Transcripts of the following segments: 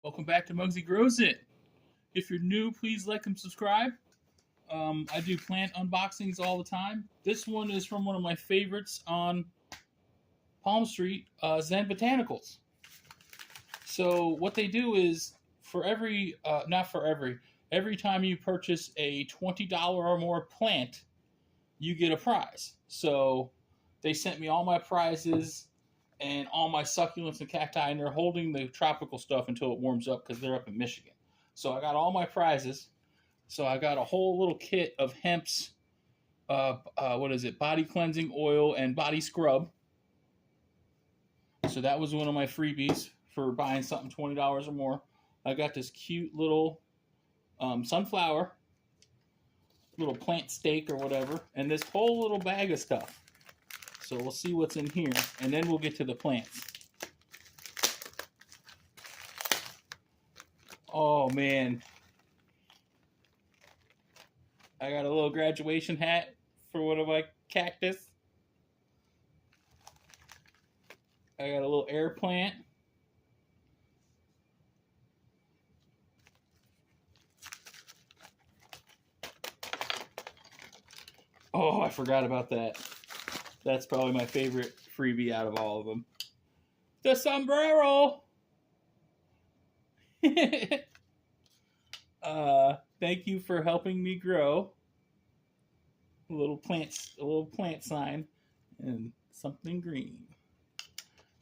Welcome back to Muggsy Grows It. If you're new, please like and subscribe. I do plant unboxings all the time. This one is from one of my favorites on Palm Street, Zenbotanicals. So what they do is for every time you purchase a $20 or more plant, you get a prize. So they sent me all my prizes and all my succulents and cacti, and they're holding the tropical stuff until it warms up because they're up in Michigan. So I got all my prizes. So I got a whole little kit of hemp's, body cleansing oil and body scrub. So that was one of my freebies for buying something $20 or more. I got this cute little sunflower, little plant steak or whatever, and this whole little bag of stuff. So we'll see what's in here, and then we'll get to the plants. Oh, man. I got a little graduation hat for one of my cactus. I got a little air plant. Oh, I forgot about that. That's probably my favorite freebie out of all of them. The sombrero! Thank you for helping me grow. A little plant sign, and something green.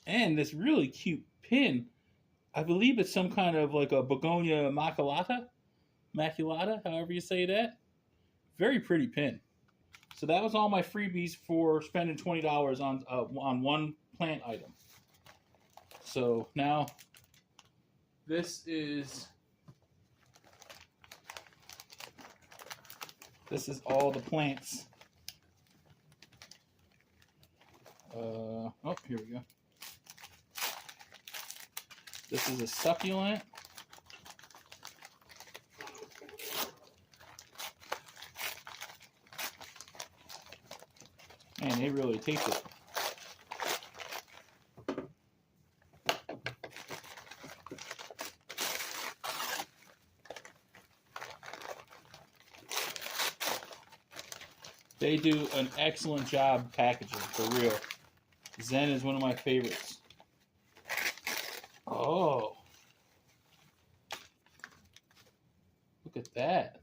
And this really cute pin. I believe it's some kind of like a begonia maculata, however you say that. Very pretty pin. So that was all my freebies for spending $20 on one plant item. So now this is all the plants. Here we go. This is a succulent. Man, they really taste it. They do an excellent job packaging, for real. Zen is one of my favorites. Oh. Look at that.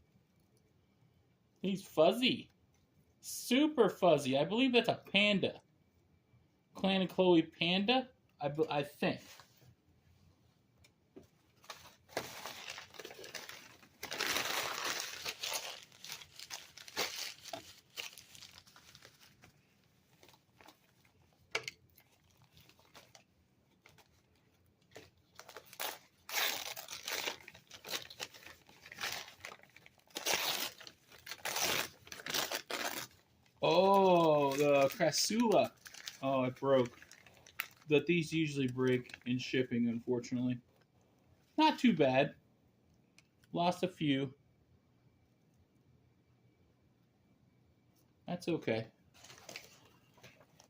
He's fuzzy. Super fuzzy. I believe that's a panda. Clan and Chloe panda, I think. Oh, the crassula. Oh, it broke. But these usually break in shipping, unfortunately. Not too bad. Lost a few. That's okay.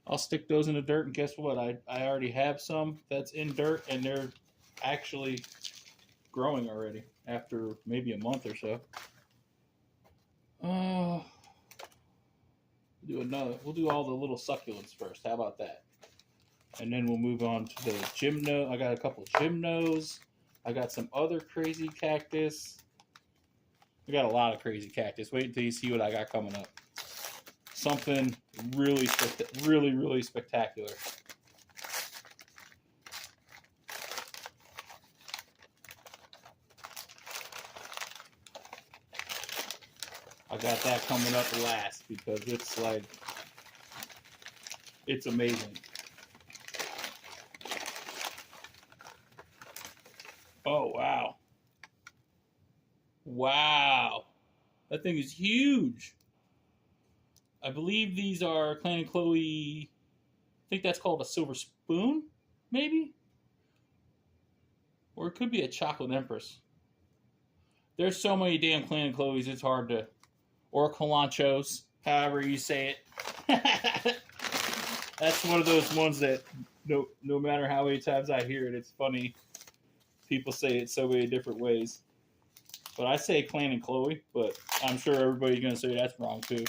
I'll stick those in the dirt, and guess what? I already have some that's in dirt, and they're actually growing already after maybe a month or so. We'll do all the little succulents first. How about that? And then we'll move on to the gymno. I got a couple of gymnos. I got some other crazy cactus. I got a lot of crazy cactus. Wait until you see what I got coming up. Something really spectacular. I got that coming up last because it's amazing. Oh, wow. Wow. That thing is huge. I believe these are Clan and Chloe. I think that's called a silver spoon, maybe? Or it could be a chocolate empress. There's so many damn Clan and Chloe's, it's hard to... Or calanchos, however you say it. That's one of those ones that no matter how many times I hear it, it's funny People say it so many different ways. But I say Clan and Chloe, but I'm sure everybody's going to say that's wrong too.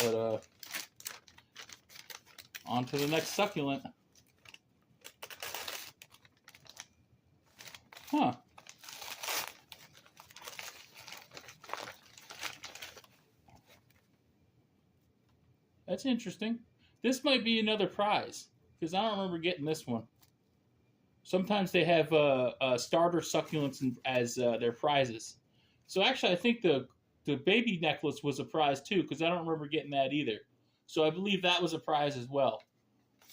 But on to the next succulent. Huh. That's interesting. This might be another prize, because I don't remember getting this one. Sometimes they have starter succulents as their prizes. So actually, I think the baby necklace was a prize too, because I don't remember getting that either. So I believe that was a prize as well,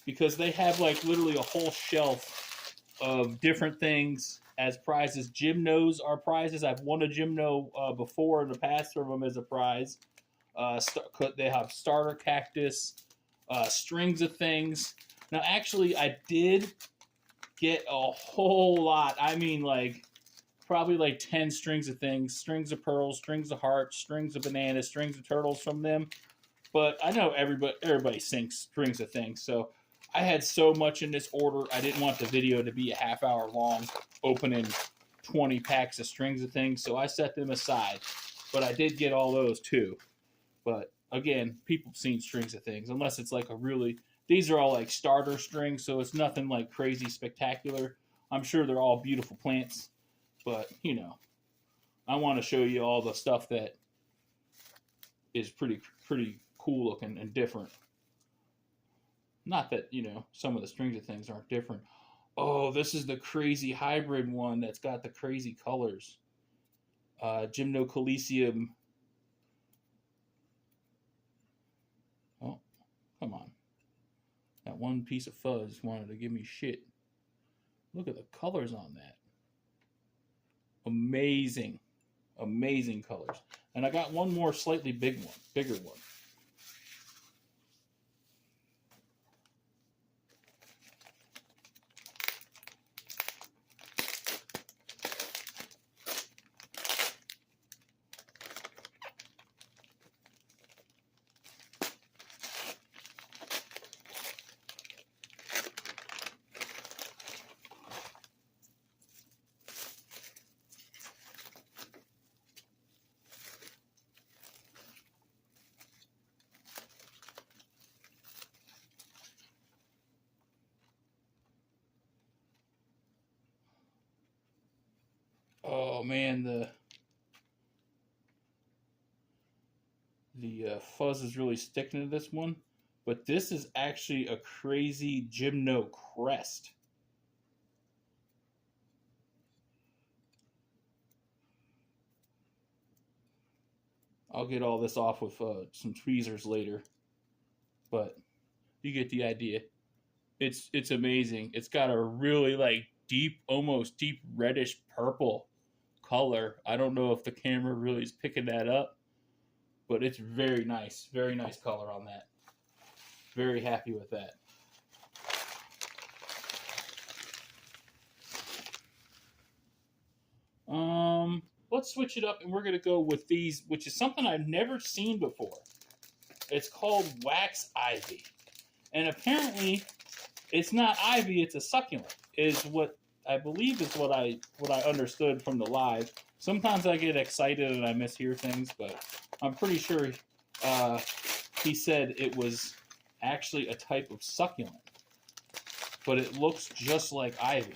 because they have like literally a whole shelf of different things as prizes. Gymnos are prizes. I've won a gymno before in the past from them as a prize. They have starter cactus, strings of things. Now, actually, I did get a whole lot. I mean, like, probably like 10 strings of things. Strings of pearls, strings of hearts, strings of bananas, strings of turtles from them. But I know everybody sinks strings of things. So I had so much in this order, I didn't want the video to be a half hour long, opening 20 packs of strings of things. So I set them aside. But I did get all those too. But again, people have seen strings of things, unless it's like a really... These are all like starter strings, so it's nothing like crazy spectacular. I'm sure they're all beautiful plants, but, you know, I want to show you all the stuff that is pretty cool looking and different. Not that, you know, some of the strings of things aren't different. Oh, this is the crazy hybrid one that's got the crazy colors. Gymnocalycium. Oh, come on. That one piece of fuzz wanted to give me shit. Look at the colors on that. Amazing. Amazing colors. And I got one more slightly bigger one. Oh man, the fuzz is really sticking to this one, but this is actually a crazy gymno crest. I'll get all this off with some tweezers later, but you get the idea. It's amazing. It's got a really like deep, almost deep reddish purple color. I don't know if the camera really is picking that up, but it's very nice color on that. Very happy with that. Let's switch it up, and we're gonna go with these, which is something I've never seen before. It's called wax ivy, and apparently, it's not ivy; it's a succulent. Is what I believe is what I understood from the live. Sometimes I get excited and I mishear things, but I'm pretty sure he said it was actually a type of succulent, but it looks just like ivy,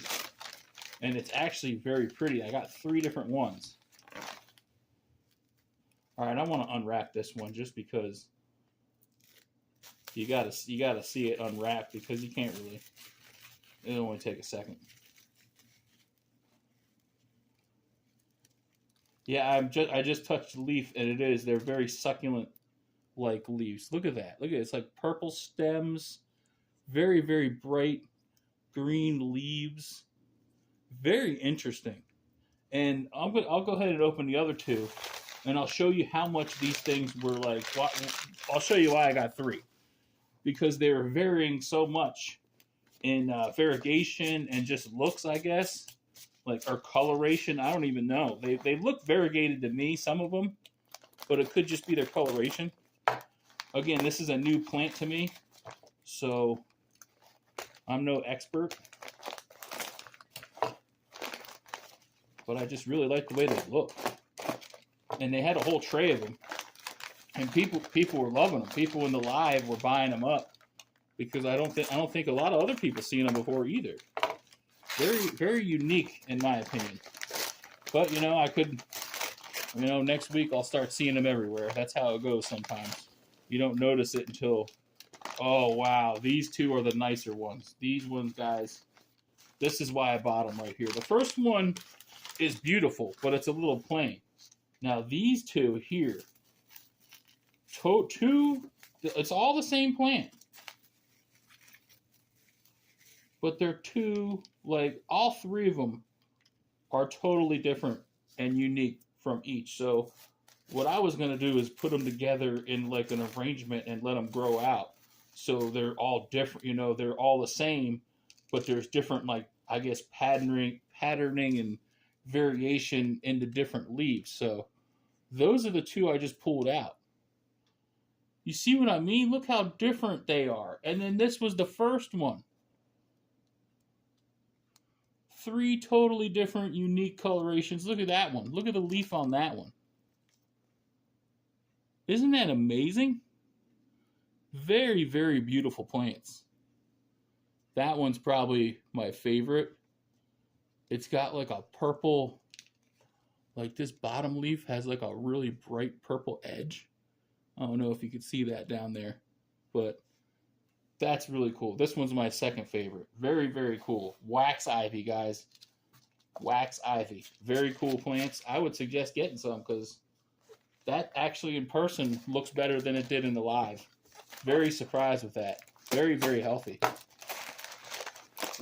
and it's actually very pretty. I got 3 different ones. All right, I want to unwrap this one just because you gotta see it unwrapped, because you can't really. It'll only take a second. Yeah, I just touched the leaf, and they're very succulent like leaves. Look at that. Look at it. It's like purple stems, very, very bright green leaves. Very interesting. And I'll go ahead and open the other 2, and I'll show you how much these things were like. I'll show you why I got 3, because they were varying so much in variegation and just looks, I guess, like, or coloration. I don't even know. They look variegated to me, some of them, but it could just be their coloration. Again, this is a new plant to me, so I'm no expert. but I just really like the way they look. And they had a whole tray of them, and people were loving them. People in the live were buying them up because I don't think a lot of other people seen them before either. Very, very unique in my opinion. But you know, I could, you know, next week I'll start seeing them everywhere. That's how it goes sometimes. You don't notice it until, oh wow, these two are the nicer ones. These ones, guys, this is why I bought them right here. The first one is beautiful, but it's a little plain. Now these two here, it's all the same plant. But they're two, like, all three of them are totally different and unique from each. So what I was going to do is put them together in like an arrangement and let them grow out. So they're all different, you know, they're all the same, but there's different, like, I guess, patterning and variation in the different leaves. So those are the two I just pulled out. You see what I mean? Look how different they are. And then this was the first one. 3 totally different, unique colorations. Look at that one. Look at the leaf on that one. Isn't that amazing? Very, very beautiful plants. That one's probably my favorite. It's got like a purple, like this bottom leaf has like a really bright purple edge. I don't know if you can see that down there, but that's really cool. This one's my second favorite. Very, very cool. Wax ivy, guys. Wax ivy. Very cool plants. I would suggest getting some because that actually in person looks better than it did in the live. Very surprised with that. Very, very healthy.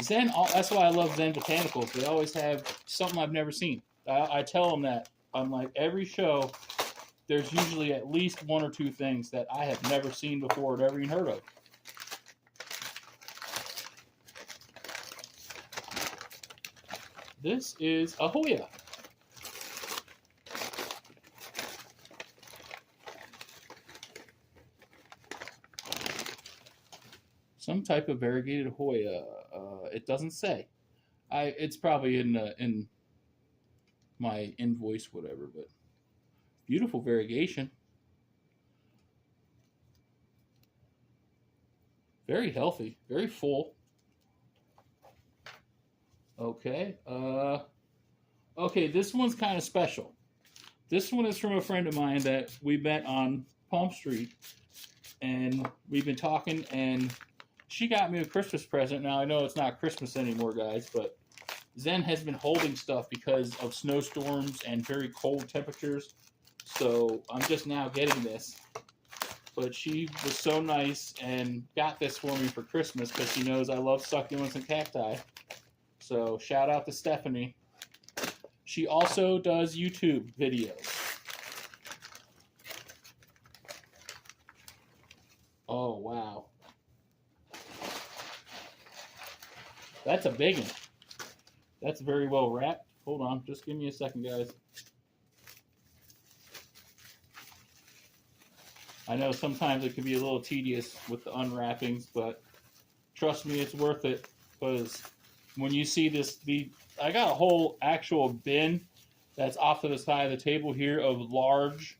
That's why I love Zenbotanicals. They always have something I've never seen. I tell them that on like every show, there's usually at least 1 or 2 things that I have never seen before or never even heard of. This is a Hoya. Some type of variegated Hoya. It doesn't say. It's probably in my invoice, whatever. But beautiful variegation. Very healthy. Very full. Okay. Okay, this one's kind of special. This one is from a friend of mine that we met on Palm Street, and we've been talking, and she got me a Christmas present. Now, I know it's not Christmas anymore, guys, but Zen has been holding stuff because of snowstorms and very cold temperatures, so I'm just now getting this. But she was so nice and got this for me for Christmas because she knows I love succulents and cacti. So shout out to Stephanie. She also does YouTube videos. Oh, wow. That's a big one. That's very well wrapped. Hold on, just give me a second, guys. I know sometimes it can be a little tedious with the unwrappings, but trust me, it's worth it because when you see this, I got a whole actual bin that's off to the side of the table here of large,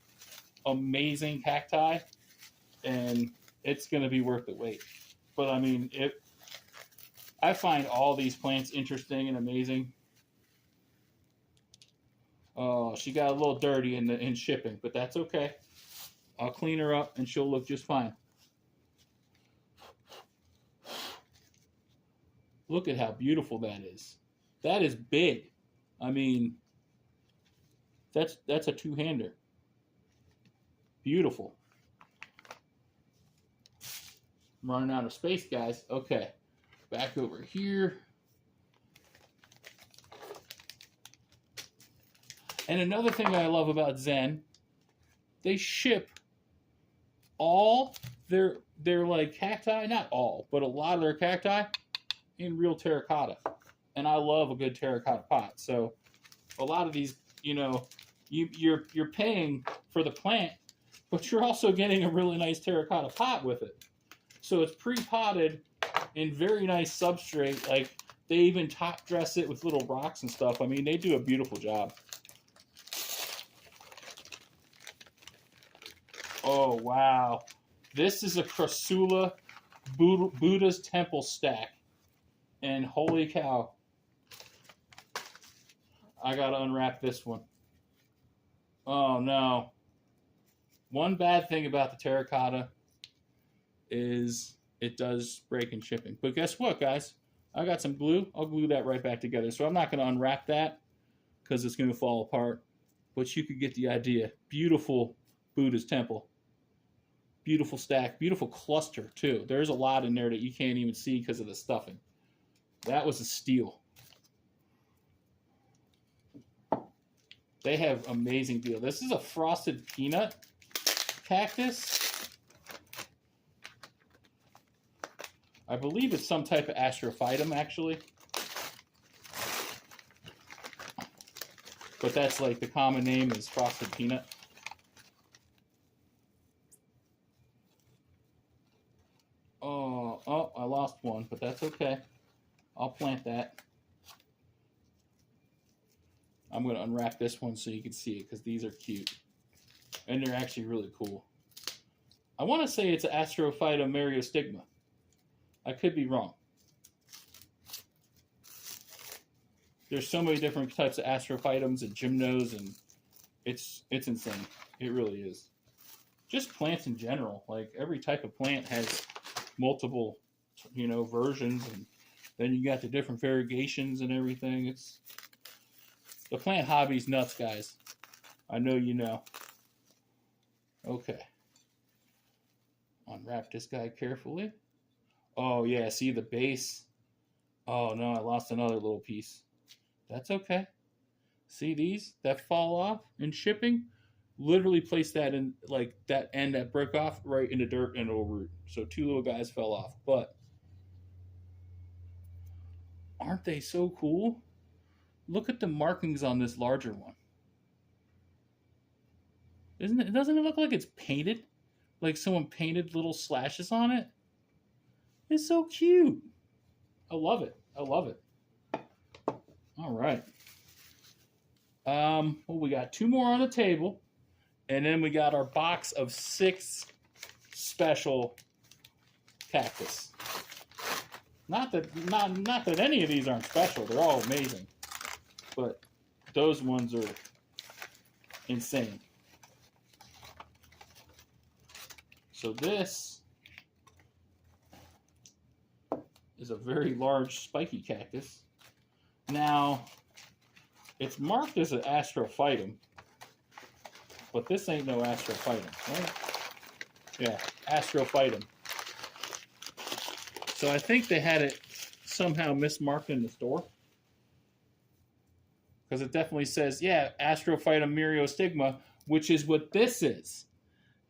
amazing cacti, and it's going to be worth the wait. But I mean, I find all these plants interesting and amazing. Oh, she got a little dirty in shipping, but that's okay. I'll clean her up and she'll look just fine. Look at how beautiful that is. That is big. I mean, that's a two-hander. Beautiful. I'm running out of space, guys. Okay, back over here. And another thing that I love about Zen, they ship all their like cacti, not all, but a lot of their cacti in real terracotta. And I love a good terracotta pot. So a lot of these, you know, you're paying for the plant, but you're also getting a really nice terracotta pot with it. So it's pre-potted in very nice substrate. Like They even top dress it with little rocks and stuff. I mean, they do a beautiful job. Oh, wow. This is a Crassula Buddha's Temple stack. And holy cow. I gotta unwrap this one. Oh, no. One bad thing about the terracotta is it does break in shipping. But guess what, guys? I got some glue. I'll glue that right back together. So I'm not going to unwrap that because it's going to fall apart. But you could get the idea. Beautiful Buddha's temple. Beautiful stack. Beautiful cluster, too. There's a lot in there that you can't even see because of the stuffing. That was a steal. They have amazing deal. This is a frosted peanut cactus. I believe it's some type of astrophytum, actually. But that's like the common name is frosted peanut. Oh, I lost one, but that's okay. I'll plant that. I'm going to unwrap this one so you can see it because these are cute. And they're actually really cool. I want to say it's an Astrophytum Myriostigma. I could be wrong. There's so many different types of astrophytums and gymnos, and it's insane. It really is. Just plants in general. Like every type of plant has multiple, versions, and then you got the different variegations and everything. The plant hobby's nuts, guys. I know you know. Okay. Unwrap this guy carefully. Oh, yeah, see the base? Oh, no, I lost another little piece. That's okay. See these that fall off in shipping? Literally place that in, like, that end that broke off right in the dirt and it'll root. So 2 little guys fell off. But aren't they so cool? Look at the markings on this larger one. Doesn't it look like it's painted? Like someone painted little slashes on it? It's so cute. I love it. I love it. All right. Well, we got 2 more on the table. And then we got our box of 6 special cactus. Not that any of these aren't special. They're all amazing. But those ones are insane. So this is a very large spiky cactus. Now, it's marked as an astrophytum, but this ain't no astrophytum, right? Yeah, astrophytum. So I think they had it somehow mismarked in the store. Because it definitely says, yeah, Astrophytum myriostigma, which is what this is.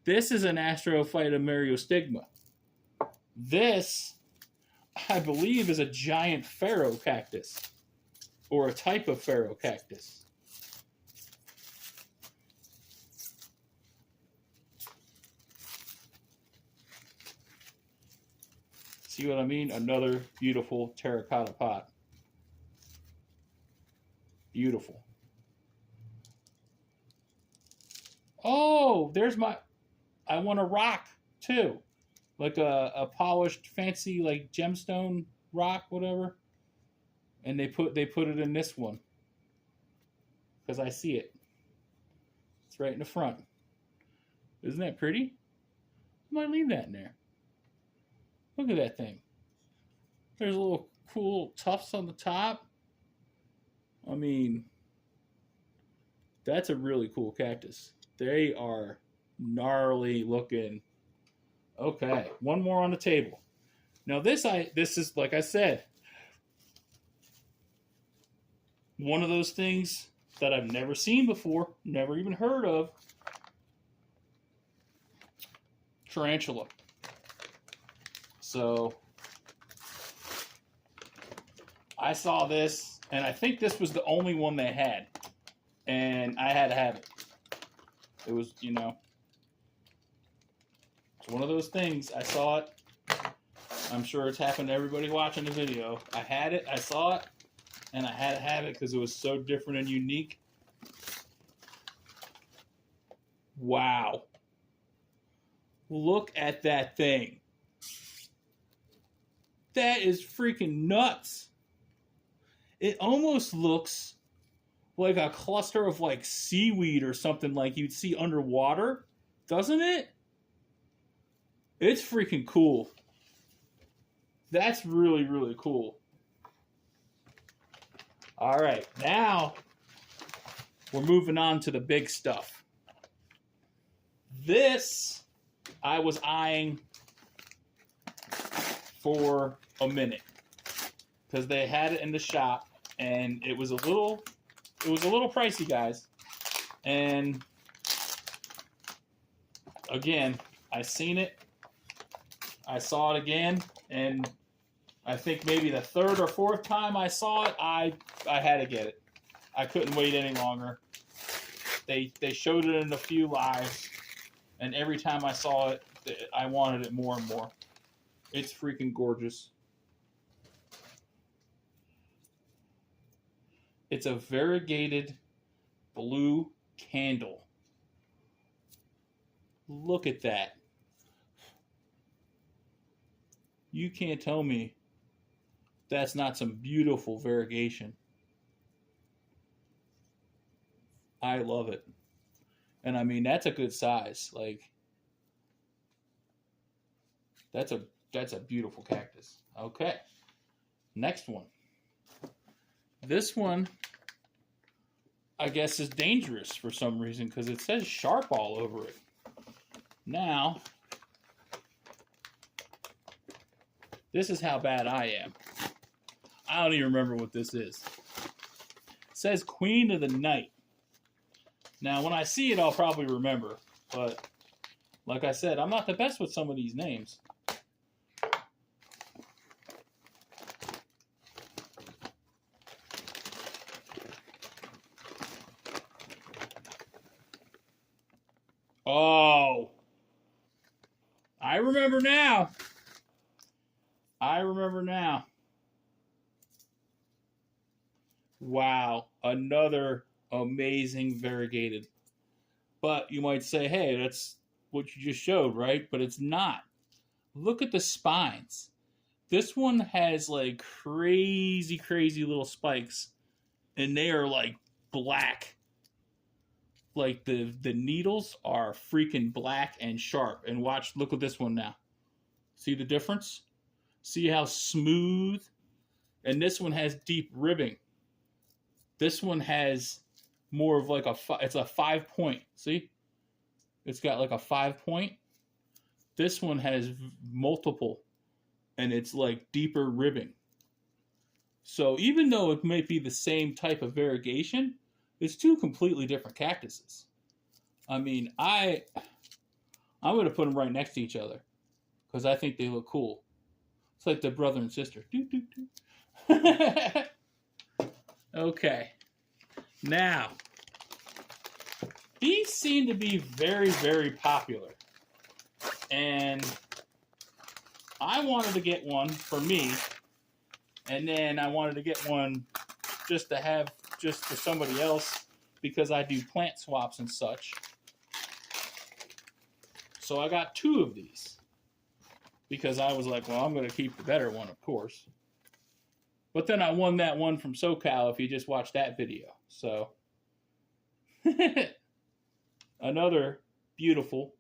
This is an Astrophytum myriostigma. This, I believe, is a giant pharaoh cactus. Or a type of pharaoh cactus. See what I mean? Another beautiful terracotta pot. Beautiful. Oh, there's my... I want a rock, too. Like a polished, fancy, like, gemstone rock, whatever. And they put it in this one. Because I see it. It's right in the front. Isn't that pretty? I might leave that in there. Look at that thing. There's a little cool tufts on the top. I mean, that's a really cool cactus. They are gnarly looking. Okay, one more on the table. Now this is, like I said, one of those things that I've never seen before, never even heard of. Tarantula. So I saw this, and I think this was the only one they had, and I had to have it. It was, it's one of those things. I saw it. I'm sure it's happened to everybody watching the video. I had it, I saw it, and I had to have it because it was so different and unique. Wow. Look at that thing. That is freaking nuts. It almost looks like a cluster of like seaweed or something like you'd see underwater, doesn't it? It's freaking cool. That's really, really cool. All right, now we're moving on to the big stuff. This I was eyeing for a minute because they had it in the shop and it was a little pricey, guys. And again, I seen it, I saw it again, and I think maybe the third or fourth time I saw it, I had to get it. I couldn't wait any longer. They showed it in a few lives, and every time I saw it, I wanted it more and more. It's freaking gorgeous. It's a variegated blue candle. Look at that. You can't tell me that's not some beautiful variegation. I love it. And I mean, that's a good size. Like, that's a beautiful cactus. Okay. Next one. This one, I guess, is dangerous for some reason because it says sharp all over it. Now, this is how bad I am. I don't even remember what this is. It says Queen of the Night. Now, when I see it, I'll probably remember. But, like I said, I'm not the best with some of these names. Oh. I remember now. I remember now. Wow, another amazing variegated. But you might say, hey, that's what you just showed, right? But it's not. Look at the spines. This one has like crazy, crazy little spikes. And they are like black. Like the needles are freaking black and sharp. And watch, look at this one now. See the difference? See how smooth? And this one has deep ribbing. This one has more of like it's a 5 point. See? It's got like a 5 point. This one has multiple, and it's like deeper ribbing. So even though it may be the same type of variegation, it's two completely different cactuses. I mean, I'm going to put them right next to each other because I think they look cool. It's like the brother and sister. Doo, doo, doo. Okay. Now, these seem to be very, very popular. And I wanted to get one for me. And then I wanted to get one just to have just for somebody else because I do plant swaps and such. So I got two of these. Because I was like, well, I'm going to keep the better one, of course. But then I won that one from SoCal if you just watched that video. So, another beautiful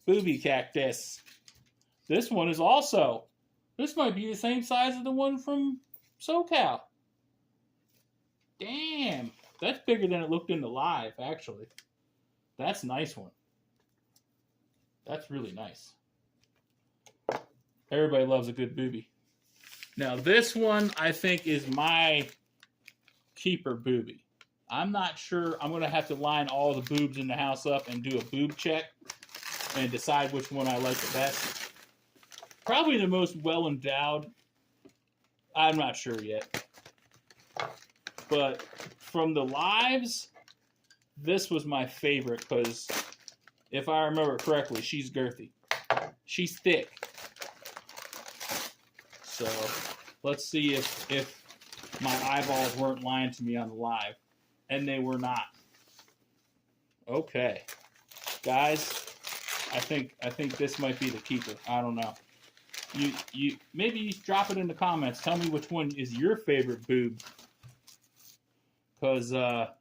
booby cactus. This one is also, this might be the same size as the one from SoCal. Damn, that's bigger than it looked in the live, actually. That's a nice one. That's really nice. Everybody loves a good booby. Now, this one, I think, is my keeper booby. I'm not sure. I'm going to have to line all the boobs in the house up and do a boob check and decide which one I like the best. Probably the most well-endowed. I'm not sure yet. But from the lives, this was my favorite because if I remember correctly, she's girthy. She's thick. So let's see if my eyeballs weren't lying to me on the live, and they were not. Okay, guys, I think this might be the keeper. I don't know. You maybe drop it in the comments. Tell me which one is your favorite boob, because that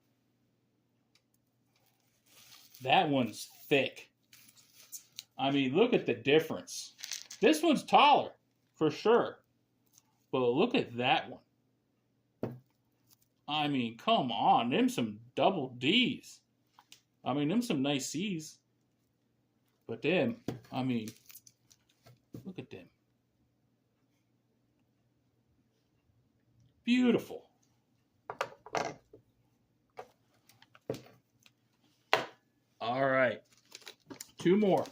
one's thick. I mean, look at the difference. This one's taller, for sure. But look at that one. I mean, come on. Them some double D's. I mean, them some nice C's. But them, I mean, look at them. Beautiful. All right. 2 more.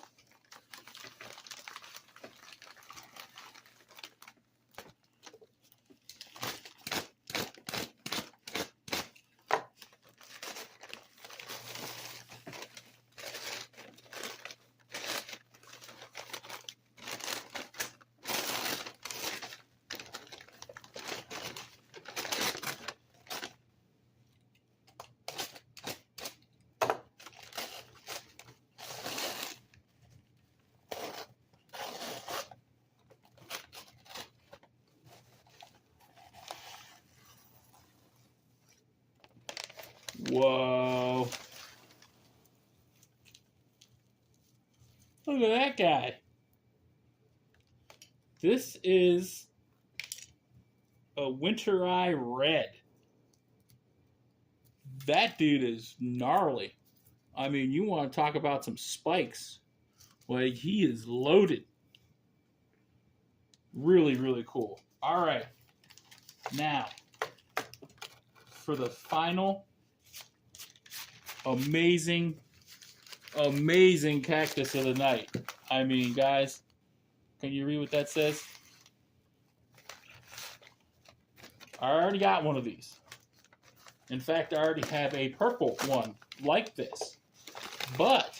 Whoa. Look at that guy. This is a winter eye red. That dude is gnarly. I mean, you want to talk about some spikes. Like, he is loaded. Really, really cool. All right. Now, for the final amazing cactus of the night. I mean, guys, can you read what that says? I already got one of these. In fact, I already have a purple one like this. But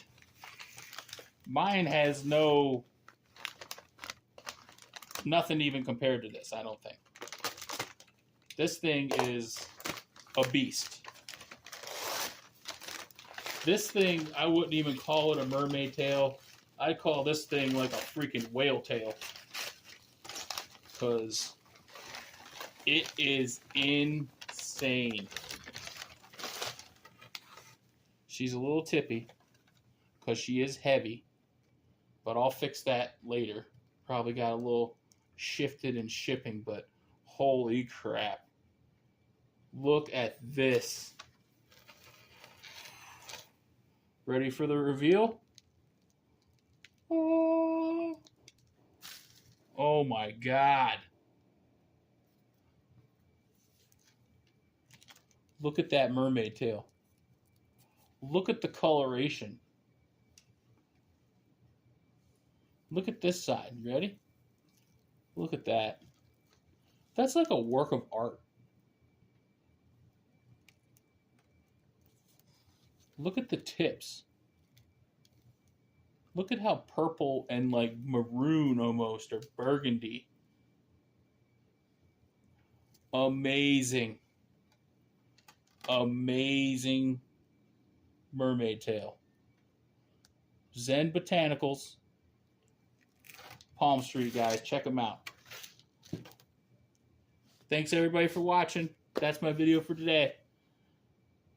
mine has nothing even compared to this, I don't think. This thing is a beast. This thing, I wouldn't even call it a mermaid tail. I'd call this thing like a freaking whale tail. Because it is insane. She's a little tippy because she is heavy. But I'll fix that later. Probably got a little shifted in shipping, but holy crap. Look at this. Ready for the reveal? Oh my God. Look at that mermaid tail. Look at the coloration. Look at this side. You ready? Look at that. That's like a work of art. Look at the tips. Look at how purple and like maroon almost, or burgundy. Amazing. Amazing mermaid tail. Zenbotanicals. Palm Street, guys. Check them out. Thanks everybody for watching. That's my video for today.